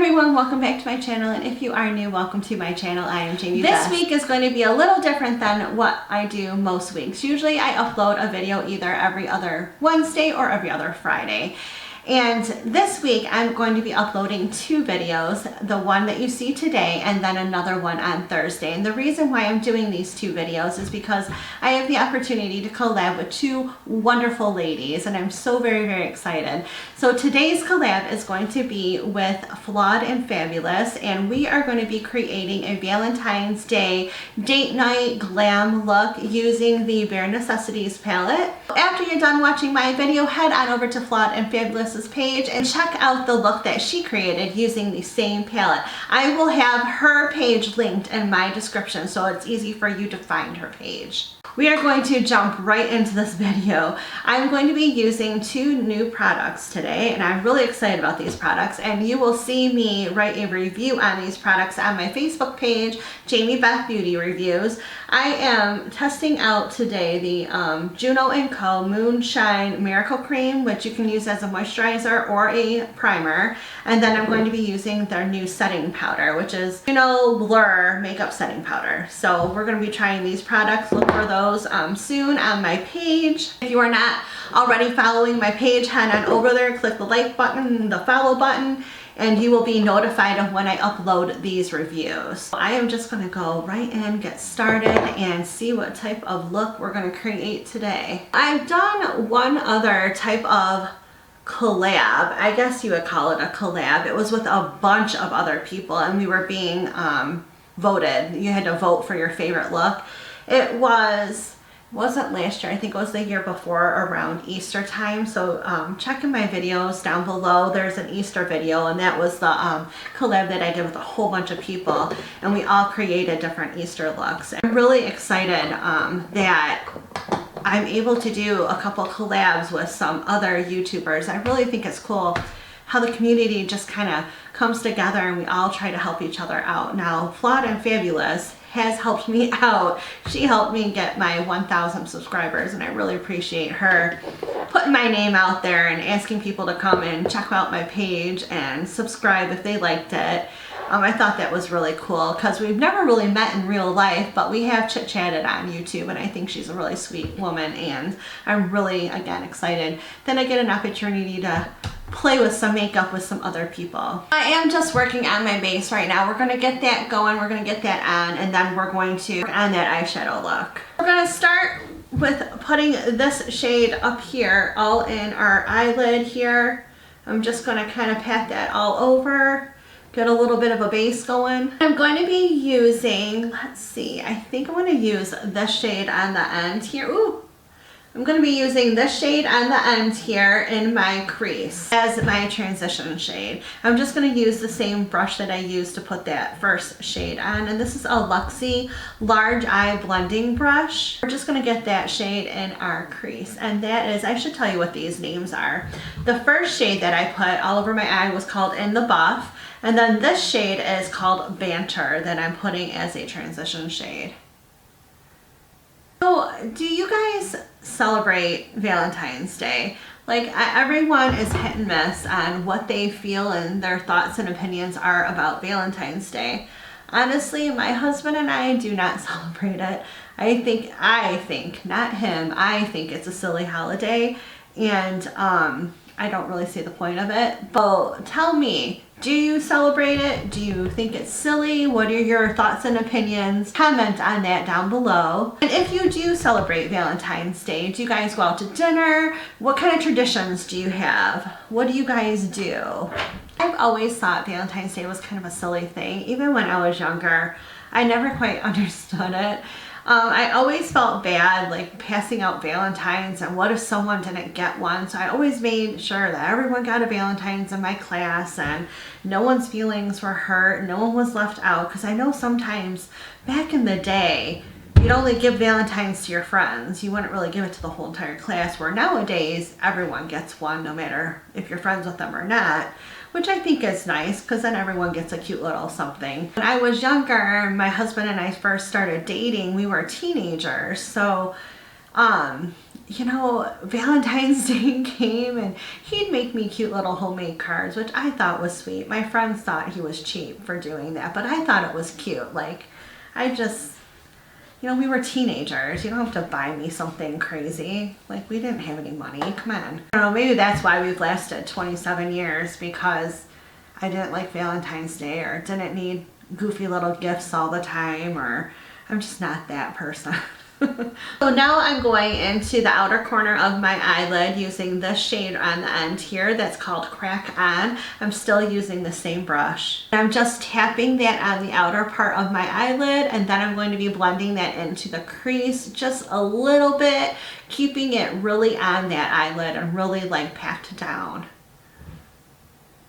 everyone, welcome back to my channel, and if you are new, welcome to my channel. I am Jamie. This week is going to be a little different than what I do most weeks. Usually I upload a video either every other Wednesday or every other Friday. And this week I'm going to be uploading two videos, the one that you see today and then another one on Thursday. And the reason why I'm doing these two videos is because I have the opportunity to collab with two wonderful ladies, and I'm so very excited. So today's collab is going to be with Flawed and Fabulous, and we are going to be creating a Valentine's Day date night glam look using the Bare Necessities palette. After you're done watching my video, head on over to Flawed and Fabulous page and check out the look that she created using the same palette. I will have her page linked in my description so it's easy for you to find her page. We are going to jump right into this video. I'm going to be using two new products today, and I'm really excited about these products, and you will see me write a review on these products on my Facebook page, Jamie Beth Beauty Reviews. I am testing out today the Juno & Co. Moonshine Miracle Cream, which you can use as a moisturizer or a primer, and then I'm going to be using their new setting powder, which is Juno Blur Makeup Setting Powder. So we're going to be trying these products. Look for those soon on my page. If you are not already following my page, head on over there, click the like button, the follow button, and you will be notified of when I upload these reviews. I am just going to go right in, get started, and see what type of look we're going to create today. I've done one other type of collab. I guess you would call it a collab. It was with a bunch of other people, and we were being voted. You had to vote for your favorite look. It wasn't last year, I think it was the year before around Easter time. So check in my videos down below. There's an Easter video, and that was the collab that I did with a whole bunch of people, and we all created different Easter looks. I'm really excited that I'm able to do a couple collabs with some other YouTubers. I really think it's cool how the community just kind of comes together and we all try to help each other out. Now, Flawed and Fabulous has helped me out. She helped me get my 1,000 subscribers, and I really appreciate her putting my name out there and asking people to come and check out my page and subscribe if they liked it. I thought that was really cool because we've never really met in real life, but we have chit-chatted on YouTube, and I think she's a really sweet woman, and I'm really, again, excited that I get an opportunity to play with some makeup with some other people. I am just working on my base right now. We're going to get that going, we're going to get that on, and then we're going to work on that eyeshadow look. We're going to start with putting this shade up here, all in our eyelid here. I'm just going to kind of pat that all over, get a little bit of a base going. I'm going to be using, let's see, I think I'm going to use this shade on the end here. Ooh. I'm going to be using this shade on the end here in my crease as my transition shade. I'm just going to use the same brush that I used to put that first shade on, and this is a Luxie Large Eye Blending Brush. We're just going to get that shade in our crease, and that is, I should tell you what these names are. The first shade that I put all over my eye was called In the Buff, and then this shade is called Banter that I'm putting as a transition shade. So, do you guys celebrate Valentine's Day? Like, everyone is hit and miss on what they feel and their thoughts and opinions are about Valentine's Day. Honestly, my husband and I do not celebrate it. I think, not him, I think it's a silly holiday, and I don't really see the point of it. But tell me, do you celebrate it? Do you think it's silly? What are your thoughts and opinions? Comment on that down below. And if you do celebrate Valentine's Day, do you guys go out to dinner? What kind of traditions do you have? What do you guys do? I've always thought Valentine's Day was kind of a silly thing. Even when I was younger, I never quite understood it. I always felt bad, like, passing out Valentines, and what if someone didn't get one? So I always made sure that everyone got a Valentine's in my class and no one's feelings were hurt, no one was left out, because I know sometimes back in the day, you'd only give Valentines to your friends. You wouldn't really give it to the whole entire class, where nowadays everyone gets one, no matter if you're friends with them or not, which I think is nice because then everyone gets a cute little something. When I was younger, my husband and I first started dating, we were teenagers, so you know, Valentine's Day came and he'd make me cute little homemade cards, which I thought was sweet. My friends thought he was cheap for doing that, but I thought it was cute. Like, I just, you know, we were teenagers. You don't have to buy me something crazy. Like, we didn't have any money. Come on. I don't know, maybe that's why we've lasted 27 years, because I didn't like Valentine's Day or didn't need goofy little gifts all the time, or I'm just not that person. So now I'm going into the outer corner of my eyelid using this shade on the end here that's called Crack On. I'm still using the same brush. I'm just tapping that on the outer part of my eyelid, and then I'm going to be blending that into the crease just a little bit, keeping it really on that eyelid and really like packed down.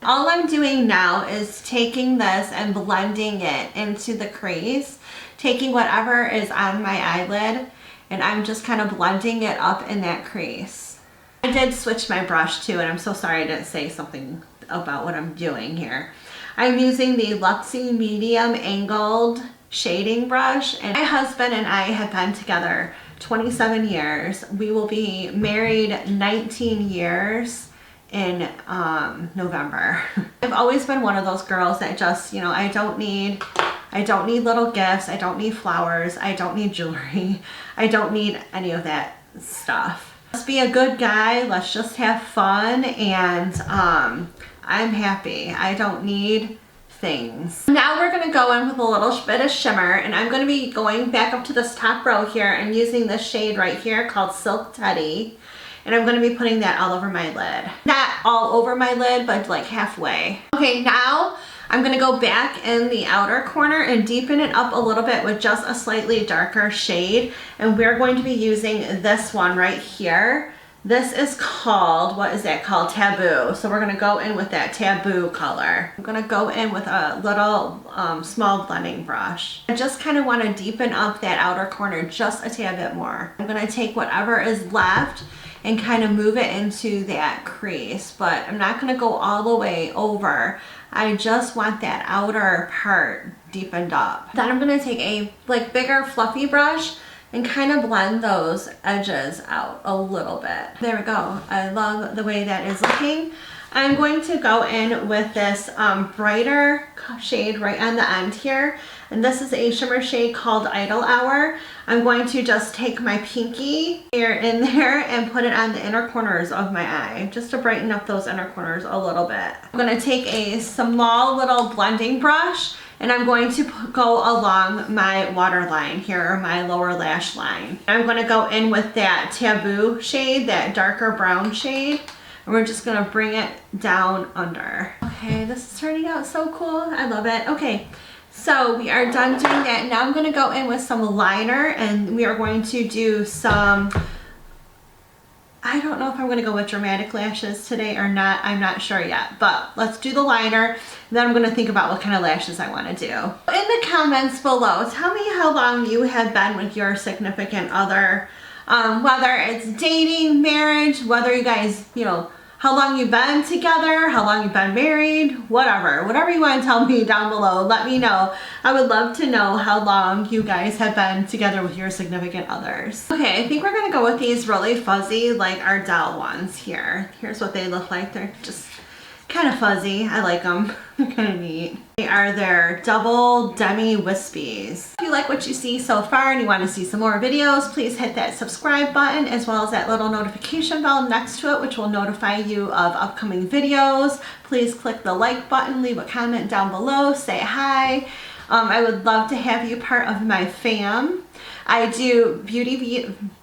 All I'm doing now is taking this and blending it into the crease, taking whatever is on my eyelid, and I'm just kind of blending it up in that crease. I did switch my brush too, and I'm so sorry I didn't say something about what I'm doing here. I'm using the Luxie medium angled shading brush, and my husband and I have been together 27 years. We will be married 19 years in November. I've always been one of those girls that just, you know, I don't need little gifts, I don't need flowers, I don't need jewelry, I don't need any of that stuff. Let's be a good guy, let's just have fun, and I'm happy. I don't need things. Now we're gonna go in with a little bit of shimmer, and I'm gonna be going back up to this top row here and using this shade right here called Silk Teddy. And I'm going to be putting that all over my lid. Not all over my lid, but like halfway. Okay, now I'm going to go back in the outer corner and deepen it up a little bit with just a slightly darker shade. And we're going to be using this one right here. This is called, what is that called? Taboo. So we're going to go in with that Taboo color. I'm going to go in with a little small blending brush. I just kind of want to deepen up that outer corner just a tad bit more. I'm going to take whatever is left and kind of move it into that crease, but I'm not going to go all the way over. I just want that outer part deepened up. Then I'm going to take a like bigger fluffy brush and kind of blend those edges out a little bit. There we go. I love the way that is looking. I'm going to go in with this brighter shade right on the end here. And this is a shimmer shade called Idle Hour. I'm going to just take my pinky here in there and put it on the inner corners of my eye, just to brighten up those inner corners a little bit. I'm going to take a small little blending brush, and I'm going to go along my waterline here, or my lower lash line. I'm going to go in with that Taboo shade, that darker brown shade. And we're just gonna bring it down under. Okay, this is turning out so cool. I love it. Okay, so we are done doing that. Now I'm gonna go in with some liner, and we are going to do some, I don't know if I'm gonna go with dramatic lashes today or not. I'm not sure yet, but let's do the liner. Then I'm gonna think about what kind of lashes I wanna do. In the comments below, tell me how long you have been with your significant other. Whether it's dating, marriage, whether you guys, you know, how long you've been together, how long you've been married, whatever you want to tell me down below, let me know. I would love to know how long you guys have been together with your significant others. Okay, I think we're gonna go with these really fuzzy, like Ardell ones here. Here's what they look like. They're just kind of fuzzy. I like them. They're kind of neat. They are their double demi wispies. If you like what you see so far and you want to see some more videos, please hit that subscribe button as well as that little notification bell next to it, which will notify you of upcoming videos. Please click the like button, leave a comment down below, say hi. I would love to have you part of my fam. I do beauty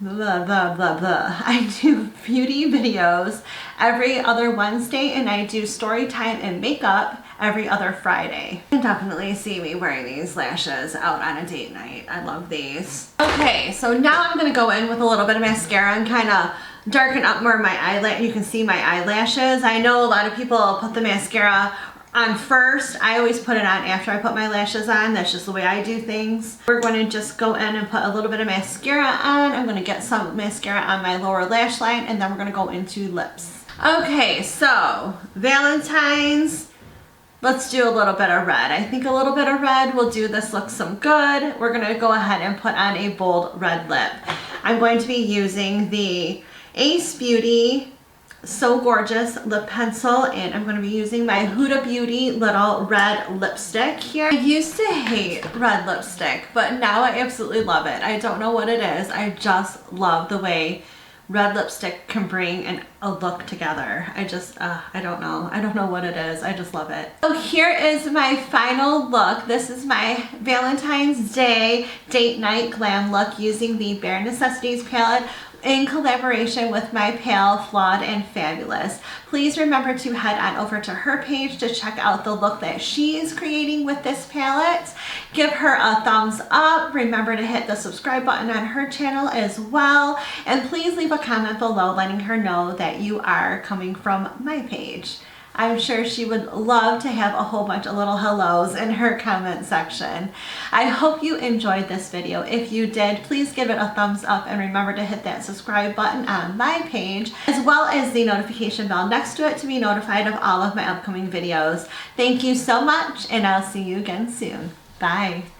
videos every other Wednesday, and I do story time and makeup every other Friday. You can definitely see me wearing these lashes out on a date night. I love these. Okay, so now I'm gonna go in with a little bit of mascara and kind of darken up more of my eyelid. You can see my eyelashes. I know a lot of people put the mascara on first. I always put it on after I put my lashes on. That's just the way I do things. We're going to just go in and put a little bit of mascara on. I'm going to get some mascara on my lower lash line, and then we're going to go into lips. Okay, so Valentine's. Let's do a little bit of red. I think a little bit of red will do this look some good. We're going to go ahead and put on a bold red lip. I'm going to be using the Ace Beauty So Gorgeous lip pencil, and I'm going to be using my Huda Beauty little red lipstick here. I used to hate red lipstick, but now I absolutely love it. I don't know what it is. I just love the way red lipstick can bring a look together. I don't know. I don't know what it is. I just love it. So here is my final look. This is my Valentine's Day date night glam look using the Bare Necessities palette in collaboration with my pal Flawed and Fabulous. Please remember to head on over to her page to check out the look that she is creating with this palette. Give her a thumbs up. Remember to hit the subscribe button on her channel as well. And please leave a comment below letting her know that you are coming from my page. I'm sure she would love to have a whole bunch of little hellos in her comment section. I hope you enjoyed this video. If you did, please give it a thumbs up and remember to hit that subscribe button on my page, as well as the notification bell next to it to be notified of all of my upcoming videos. Thank you so much, and I'll see you again soon. Bye.